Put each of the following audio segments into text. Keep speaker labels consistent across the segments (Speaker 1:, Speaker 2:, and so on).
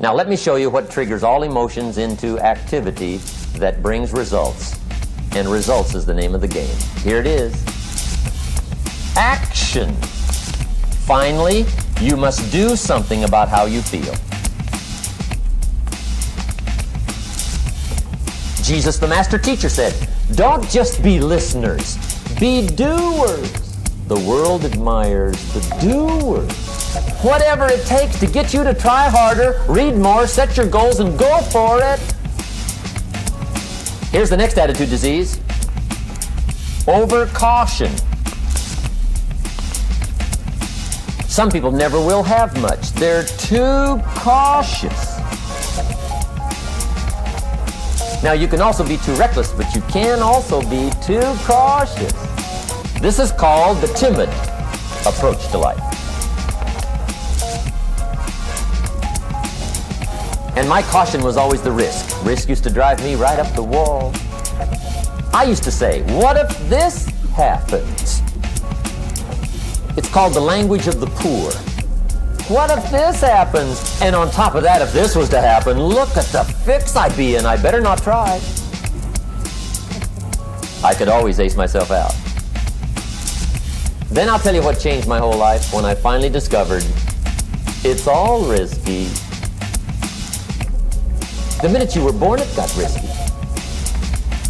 Speaker 1: Now let me show you what triggers all emotions into activity that brings results. And results is the name of the game. Here it is. Action. Finally, you must do something about how you feel. Jesus, the master teacher, said, don't just be listeners, be doers. The world admires the doers. Whatever it takes to get you to try harder, read more, set your goals, and go for it. Here's the next attitude disease. Overcaution. Some people never will have much. They're too cautious. Now, you can also be too reckless, but you can also be too cautious. This is called the timid approach to life. And my caution was always the risk. Risk used to drive me right up the wall. I used to say, what if this happens? It's called the language of the poor. What if this happens? And on top of that, if this was to happen, look at the fix I'd be in. I better not try. I could always ace myself out. Then I'll tell you what changed my whole life when I finally discovered it's all risky. The minute you were born, it got risky.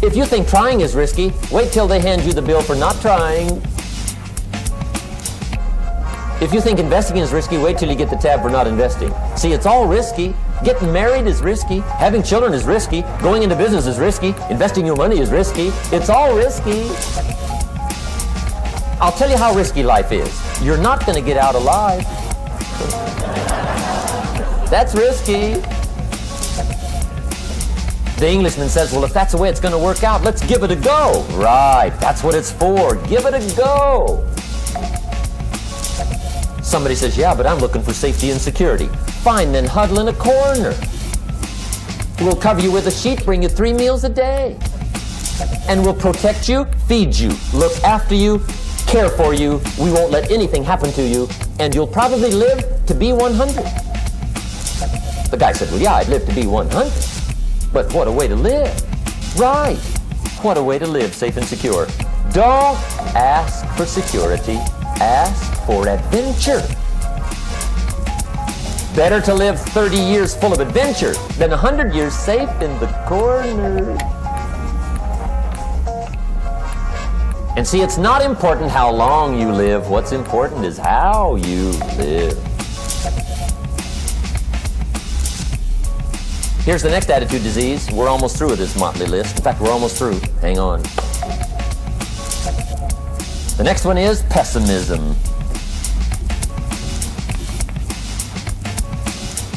Speaker 1: If you think trying is risky, wait till they hand you the bill for not trying. If you think investing is risky, wait till you get the tab for not investing. See, it's all risky. Getting married is risky. Having children is risky. Going into business is risky. Investing your money is risky. It's all risky. I'll tell you how risky life is. You're not going to get out alive. That's risky. The Englishman says, well, if that's the way it's going to work out, let's give it a go. Right, that's what it's for. Give it a go. Somebody says, yeah, but I'm looking for safety and security. Fine, then huddle in a corner. We'll cover you with a sheet, bring you 3 meals a day. And we'll protect you, feed you, look after you, care for you. We won't let anything happen to you. And you'll probably live to be 100. The guy said, well, yeah, I'd live to be 100. But what a way to live. Right. What a way to live, safe and secure. Don't ask for security. Ask for adventure. Better to live 30 years full of adventure than 100 years safe in the corner. And see, it's not important how long you live. What's important is how you live. Here's the next attitude disease. We're almost through with this motley list. In fact, we're almost through. Hang on. The next one is pessimism.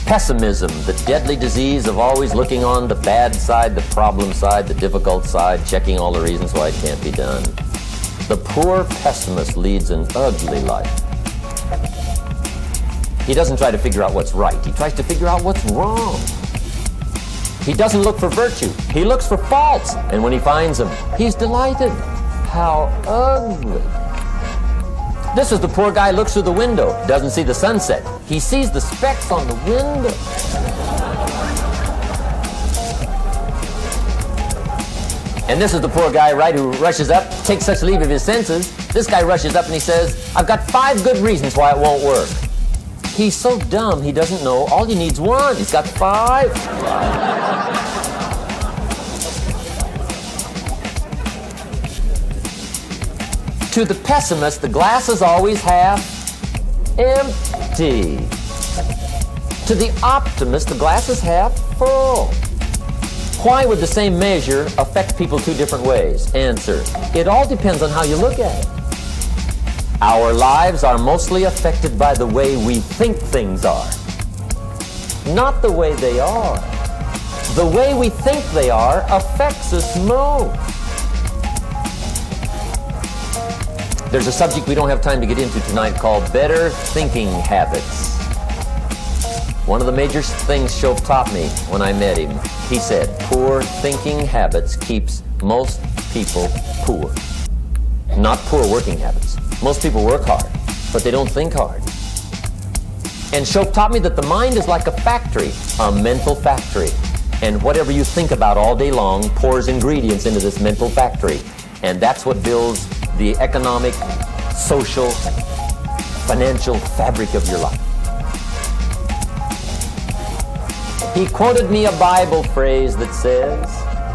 Speaker 1: Pessimism, the deadly disease of always looking on the bad side, the problem side, the difficult side, checking all the reasons why it can't be done. The poor pessimist leads an ugly life. He doesn't try to figure out what's right. He tries to figure out what's wrong. He doesn't look for virtue. He looks for faults. And when he finds them, he's delighted. How ugly. This is the poor guy looks through the window, doesn't see the sunset. He sees the specks on the window. And this is the poor guy, right, who rushes up, takes such leave of his senses. This guy rushes up and he says, I've got 5 good reasons why it won't work. He's so dumb, he doesn't know. All you need's 1. He's got 5. To the pessimist, the glass is always half empty. To the optimist, the glass is half full. Why would the same measure affect people 2 different ways? Answer, it all depends on how you look at it. Our lives are mostly affected by the way we think things are, not the way they are. The way we think they are affects us most. There's a subject we don't have time to get into tonight called better thinking habits. One of the major things Shope taught me when I met him, he said, poor thinking habits keeps most people poor. Not poor working habits. Most people work hard, but they don't think hard. And Shope taught me that the mind is like a factory, a mental factory. And whatever you think about all day long pours ingredients into this mental factory. And that's what builds the economic, social, financial fabric of your life. He quoted me a Bible phrase that says,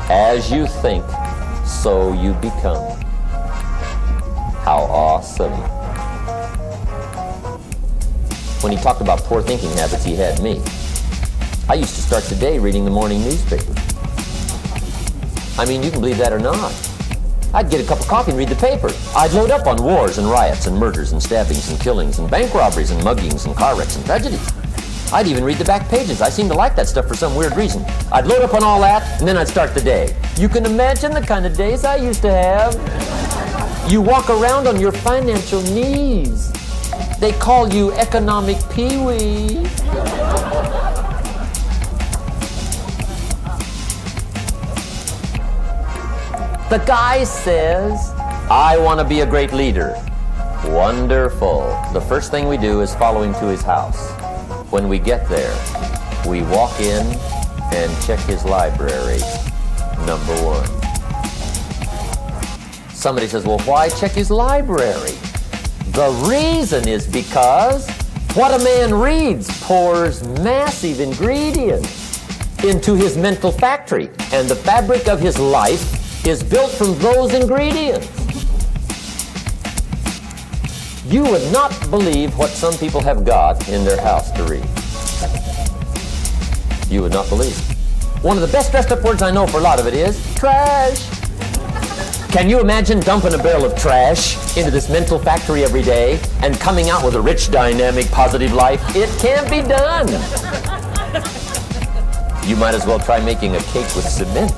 Speaker 1: "As you think, so you become." How awesome. When he talked about poor thinking habits, he had me. I used to start the day reading the morning newspaper. I mean, you can believe that or not. I'd get a cup of coffee and read the paper. I'd load up on wars and riots and murders and stabbings and killings and bank robberies and muggings and car wrecks and tragedies. I'd even read the back pages. I seem to like that stuff for some weird reason. I'd load up on all that, and then I'd start the day. You can imagine the kind of days I used to have. You walk around on your financial knees. They call you economic peewee. The guy says, "I want to be a great leader." Wonderful. The first thing we do is follow him to his house. When we get there, we walk in and check his library, number one. Somebody says, "Well, why check his library?" The reason is because what a man reads pours massive ingredients into his mental factory, and the fabric of his life is built from those ingredients. You would not believe what some people have got in their house to read. You would not believe. One of the best dressed up words I know for a lot of it is trash. Can you imagine dumping a barrel of trash into this mental factory every day and coming out with a rich, dynamic, positive life? It can't be done. You might as well try making a cake with cement.